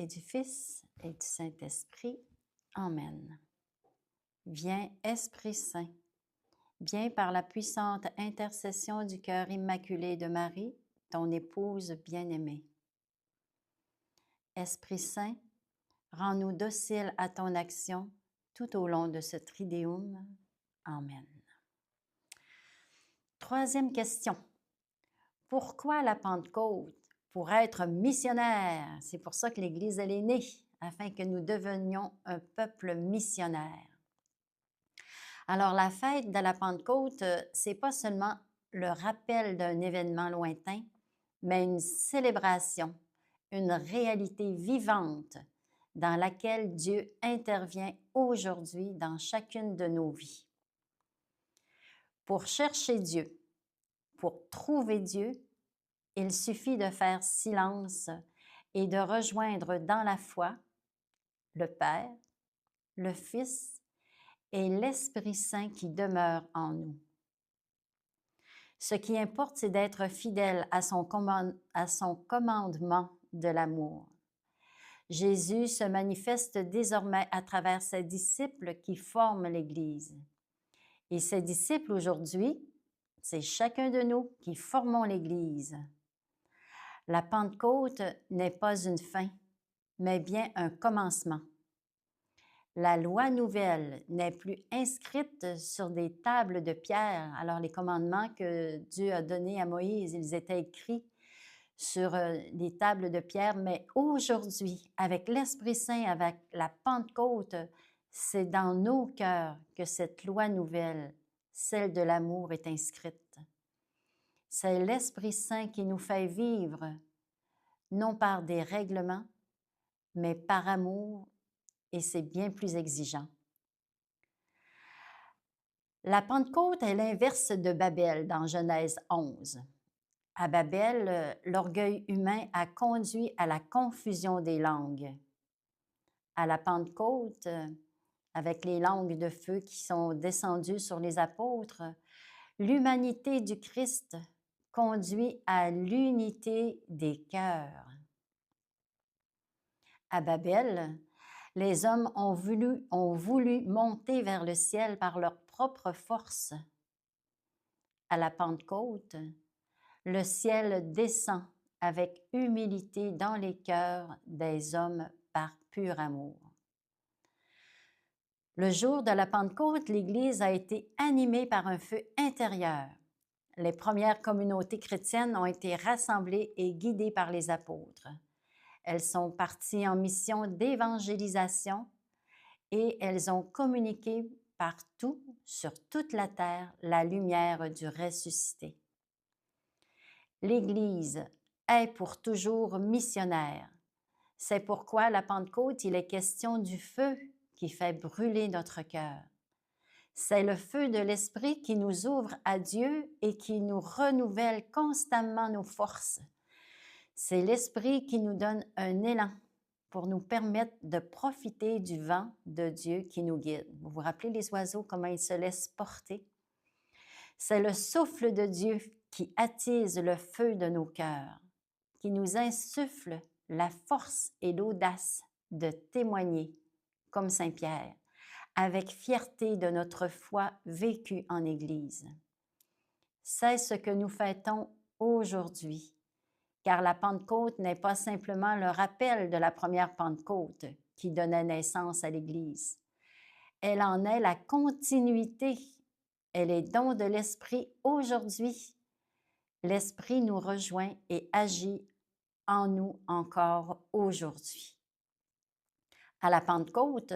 et du Fils et du Saint-Esprit. Amen. Viens, Esprit Saint, viens par la puissante intercession du cœur immaculé de Marie, ton épouse bien-aimée. Esprit Saint, rends-nous dociles à ton action tout au long de ce Trideum. Amen. Troisième question. Pourquoi la Pentecôte? Pour être missionnaire. C'est pour ça que l'Église, elle est née, afin que nous devenions un peuple missionnaire. Alors, la fête de la Pentecôte, c'est pas seulement le rappel d'un événement lointain, mais une célébration, une réalité vivante dans laquelle Dieu intervient aujourd'hui dans chacune de nos vies. Pour chercher Dieu, pour trouver Dieu, il suffit de faire silence et de rejoindre dans la foi le Père, le Fils et l'Esprit Saint qui demeure en nous. Ce qui importe, c'est d'être fidèle à son commandement de l'amour. Jésus se manifeste désormais à travers ses disciples qui forment l'Église. Et ces disciples aujourd'hui, c'est chacun de nous qui formons l'Église. La Pentecôte n'est pas une fin, mais bien un commencement. La loi nouvelle n'est plus inscrite sur des tables de pierre. Alors, les commandements que Dieu a donnés à Moïse, ils étaient écrits sur des tables de pierre, mais aujourd'hui, avec l'Esprit Saint, avec la Pentecôte, c'est dans nos cœurs que cette loi nouvelle, celle de l'amour, est inscrite. C'est l'Esprit Saint qui nous fait vivre, non par des règlements, mais par amour, et c'est bien plus exigeant. La Pentecôte est l'inverse de Babel dans Genèse 11. À Babel, l'orgueil humain a conduit à la confusion des langues. À la Pentecôte, avec les langues de feu qui sont descendues sur les apôtres, l'humanité du Christ conduit à l'unité des cœurs. À Babel, les hommes ont voulu monter vers le ciel par leur propre force. À la Pentecôte, le ciel descend avec humilité dans les cœurs des hommes par pur amour. Le jour de la Pentecôte, l'Église a été animée par un feu intérieur. Les premières communautés chrétiennes ont été rassemblées et guidées par les apôtres. Elles sont parties en mission d'évangélisation et elles ont communiqué partout, sur toute la terre, la lumière du ressuscité. L'Église est pour toujours missionnaire. C'est pourquoi la Pentecôte, il est question du feu qui fait brûler notre cœur. C'est le feu de l'Esprit qui nous ouvre à Dieu et qui nous renouvelle constamment nos forces. C'est l'Esprit qui nous donne un élan pour nous permettre de profiter du vent de Dieu qui nous guide. Vous vous rappelez les oiseaux, comment ils se laissent porter? C'est le souffle de Dieu qui attise le feu de nos cœurs, qui nous insuffle la force et l'audace de témoigner, comme Saint Pierre, avec fierté de notre foi vécue en Église. C'est ce que nous fêtons aujourd'hui, car la Pentecôte n'est pas simplement le rappel de la première Pentecôte qui donnait naissance à l'Église. Elle en est la continuité. Elle est don de l'Esprit aujourd'hui. L'Esprit nous rejoint et agit en nous encore aujourd'hui. À la Pentecôte,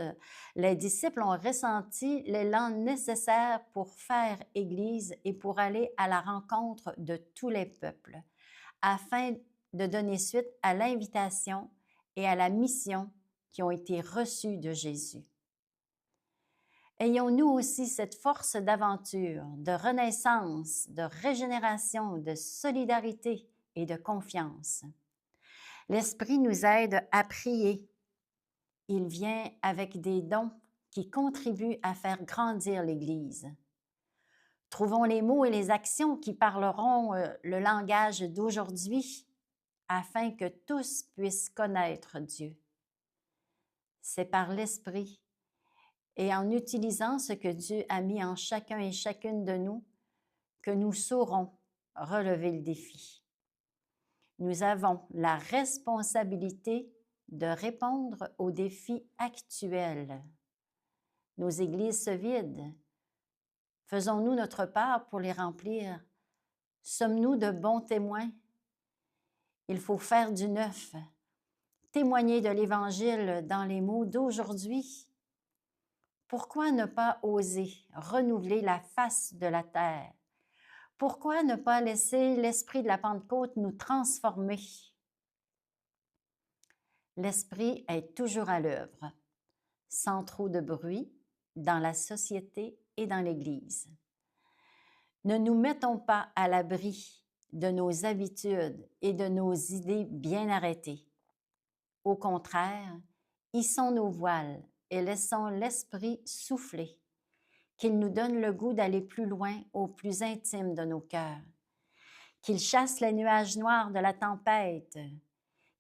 les disciples ont ressenti l'élan nécessaire pour faire Église et pour aller à la rencontre de tous les peuples, afin de donner suite à l'invitation et à la mission qui ont été reçues de Jésus. Ayons-nous aussi cette force d'aventure, de renaissance, de régénération, de solidarité et de confiance. L'Esprit nous aide à prier. Il vient avec des dons qui contribuent à faire grandir l'Église. Trouvons les mots et les actions qui parleront le langage d'aujourd'hui afin que tous puissent connaître Dieu C'est par l'Esprit et en utilisant ce que Dieu a mis en chacun et chacune de nous que nous saurons relever le défi. Nous avons la responsabilité de répondre aux défis actuels. Nos églises se vident. Faisons-nous notre part pour les remplir? Sommes-nous de bons témoins? Il faut faire du neuf, témoigner de l'Évangile dans les mots d'aujourd'hui. Pourquoi ne pas oser renouveler la face de la terre? Pourquoi ne pas laisser l'esprit de la Pentecôte nous transformer? L'esprit est toujours à l'œuvre, sans trop de bruit, dans la société et dans l'Église. Ne nous mettons pas à l'abri de nos habitudes et de nos idées bien arrêtées. Au contraire, hissons nos voiles et laissons l'Esprit souffler, qu'il nous donne le goût d'aller plus loin au plus intime de nos cœurs, qu'il chasse les nuages noirs de la tempête,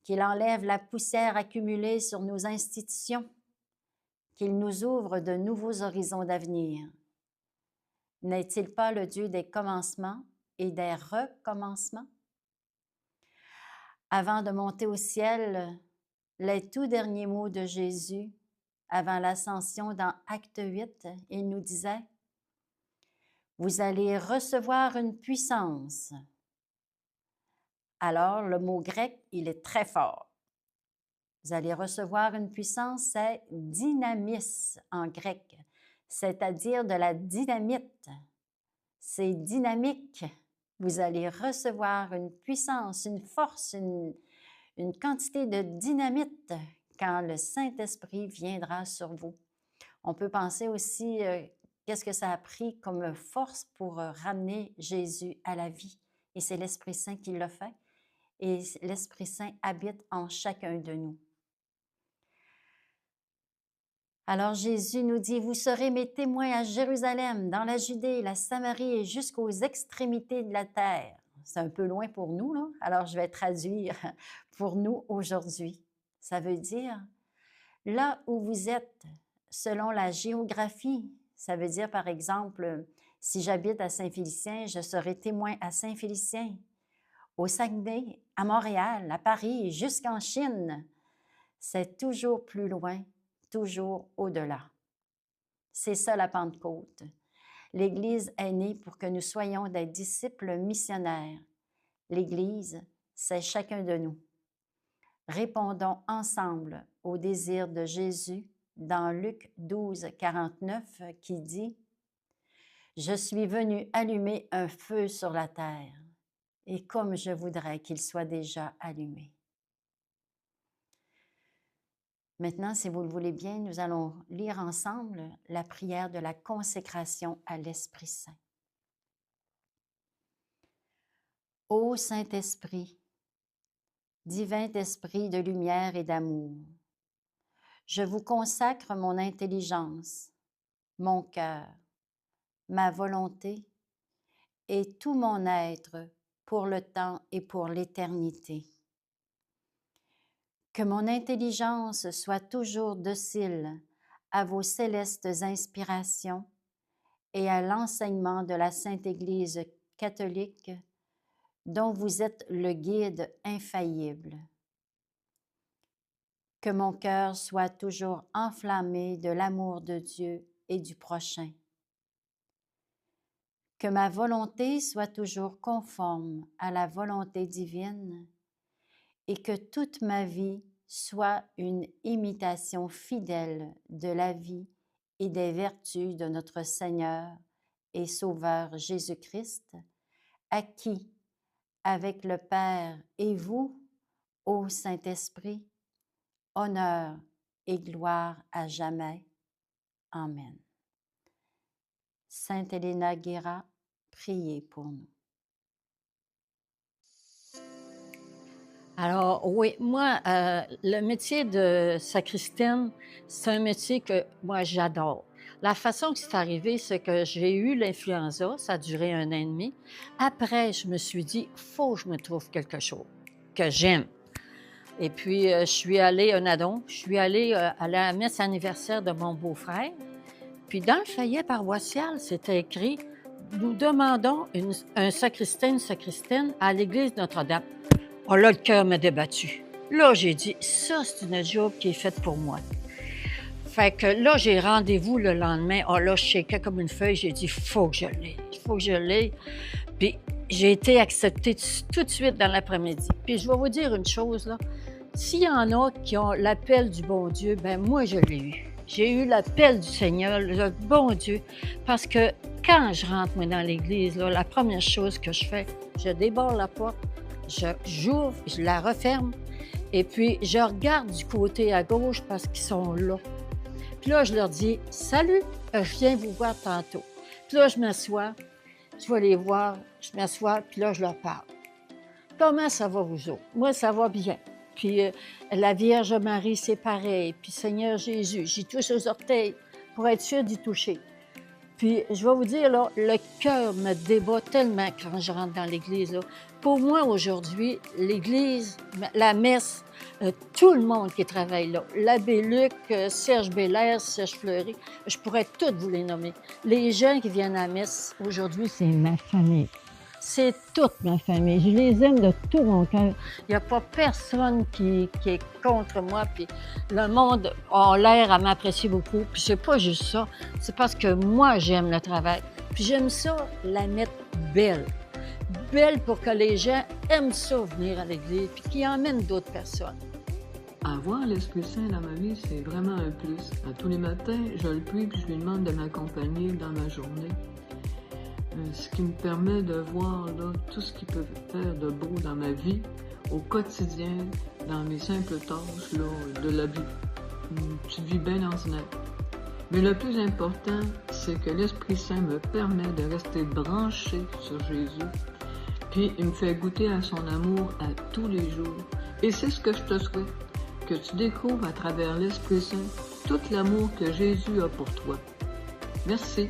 qu'il enlève la poussière accumulée sur nos institutions, qu'il nous ouvre de nouveaux horizons d'avenir. N'est-il pas le Dieu des commencements et des recommencements? Avant de monter au ciel, les tout derniers mots de Jésus, avant l'ascension dans Acte 8, il nous disait « Vous allez recevoir une puissance ». Alors, le mot grec, il est très fort. Vous allez recevoir une puissance, c'est dynamis en grec, c'est-à-dire de la dynamite. C'est dynamique. Vous allez recevoir une puissance, une force, une quantité de dynamite quand le Saint-Esprit viendra sur vous. On peut penser aussi qu'est-ce que ça a pris comme force pour ramener Jésus à la vie. Et c'est l'Esprit Saint qui l'a fait. Et l'Esprit Saint habite en chacun de nous. Alors Jésus nous dit, « Vous serez mes témoins à Jérusalem, dans la Judée, la Samarie et jusqu'aux extrémités de la terre. » C'est un peu loin pour nous, là. Alors je vais traduire pour nous aujourd'hui. Ça veut dire, là où vous êtes, selon la géographie, ça veut dire par exemple, si j'habite à Saint-Félicien, je serai témoin à Saint-Félicien, au Saguenay, à Montréal, à Paris, jusqu'en Chine. C'est toujours plus loin, toujours au-delà. C'est ça la Pentecôte. L'Église est née pour que nous soyons des disciples missionnaires. L'Église, c'est chacun de nous. Répondons ensemble au désir de Jésus dans Luc 12, 49 qui dit « Je suis venu allumer un feu sur la terre, et comme je voudrais qu'il soit déjà allumé. » Maintenant, si vous le voulez bien, nous allons lire ensemble la prière de la consécration à l'Esprit Saint. Ô Saint-Esprit, divin esprit de lumière et d'amour, je vous consacre mon intelligence, mon cœur, ma volonté et tout mon être pour le temps et pour l'éternité. Que mon intelligence soit toujours docile à vos célestes inspirations et à l'enseignement de la Sainte Église catholique dont vous êtes le guide infaillible. Que mon cœur soit toujours enflammé de l'amour de Dieu et du prochain. Que ma volonté soit toujours conforme à la volonté divine et que toute ma vie soit une imitation fidèle de la vie et des vertus de notre Seigneur et Sauveur Jésus-Christ, à qui, avec le Père et vous, ô Saint-Esprit, honneur et gloire à jamais. Amen. Sainte Helena Guéra, priez pour nous. Alors, oui, moi, le métier de sacristaine, c'est un métier que moi, j'adore. La façon que c'est arrivé, c'est que j'ai eu l'influenza, ça a duré 1 an et demi. Après, je me suis dit, faut que je me trouve quelque chose que j'aime. Et puis, je suis allée, un addon, je suis allée à la messe anniversaire de mon beau-frère. Puis dans le feuillet paroissial, c'était écrit « Nous demandons un sacristain, une sacristaine à l'église Notre-Dame ». Oh là, le cœur m'a débattu. Là, j'ai dit « Ça, c'est une job qui est faite pour moi ». Fait que là, j'ai rendez-vous le lendemain. Oh là, je shakeais comme une feuille. J'ai dit « Faut que je l'aie, faut que je l'aie ». Puis j'ai été acceptée tout de suite dans l'après-midi. Puis je vais vous dire une chose, là. S'il y en a qui ont l'appel du bon Dieu, ben moi, je l'ai eu. J'ai eu l'appel du Seigneur, le bon Dieu, parce que quand je rentre, moi, dans l'église, là, la première chose que je fais, je déborde la porte, j'ouvre, je la referme, et puis je regarde du côté à gauche parce qu'ils sont là. Puis là, je leur dis « Salut, je viens vous voir tantôt. » Puis là, je m'assois, je vais les voir, je m'assois, puis là, je leur parle. « Comment ça va, vous autres? » Moi, ça va bien. Puis la Vierge Marie, c'est pareil. Puis Seigneur Jésus, j'y touche aux orteils pour être sûre d'y toucher. Puis je vais vous dire, là, le cœur me débat tellement quand je rentre dans l'église, là. Pour moi, aujourd'hui, l'église, la messe, tout le monde qui travaille là, l'abbé Luc, Serge Belair, Serge Fleury, je pourrais toutes vous les nommer. Les gens qui viennent à la messe, aujourd'hui, c'est ma famille. C'est toute ma famille. Je les aime de tout mon cœur. Il n'y a pas personne qui est contre moi. Puis le monde a l'air à m'apprécier beaucoup. Puis c'est pas juste ça. C'est parce que moi, j'aime le travail. Puis j'aime ça, la mettre belle. Belle pour que les gens aiment ça venir à l'église. Puis qu'ils emmènent d'autres personnes. Avoir l'Esprit Saint dans ma vie, c'est vraiment un plus. À tous les matins, je le prie puis je lui demande de m'accompagner dans ma journée. Ce qui me permet de voir là, tout ce qu'il peut faire de beau dans ma vie, au quotidien, dans mes simples tâches là, de la vie. Une petite vie bien ordinaire. Mais le plus important, c'est que l'Esprit Saint me permet de rester branché sur Jésus. Puis il me fait goûter à son amour à tous les jours. Et c'est ce que je te souhaite, que tu découvres à travers l'Esprit Saint tout l'amour que Jésus a pour toi. Merci.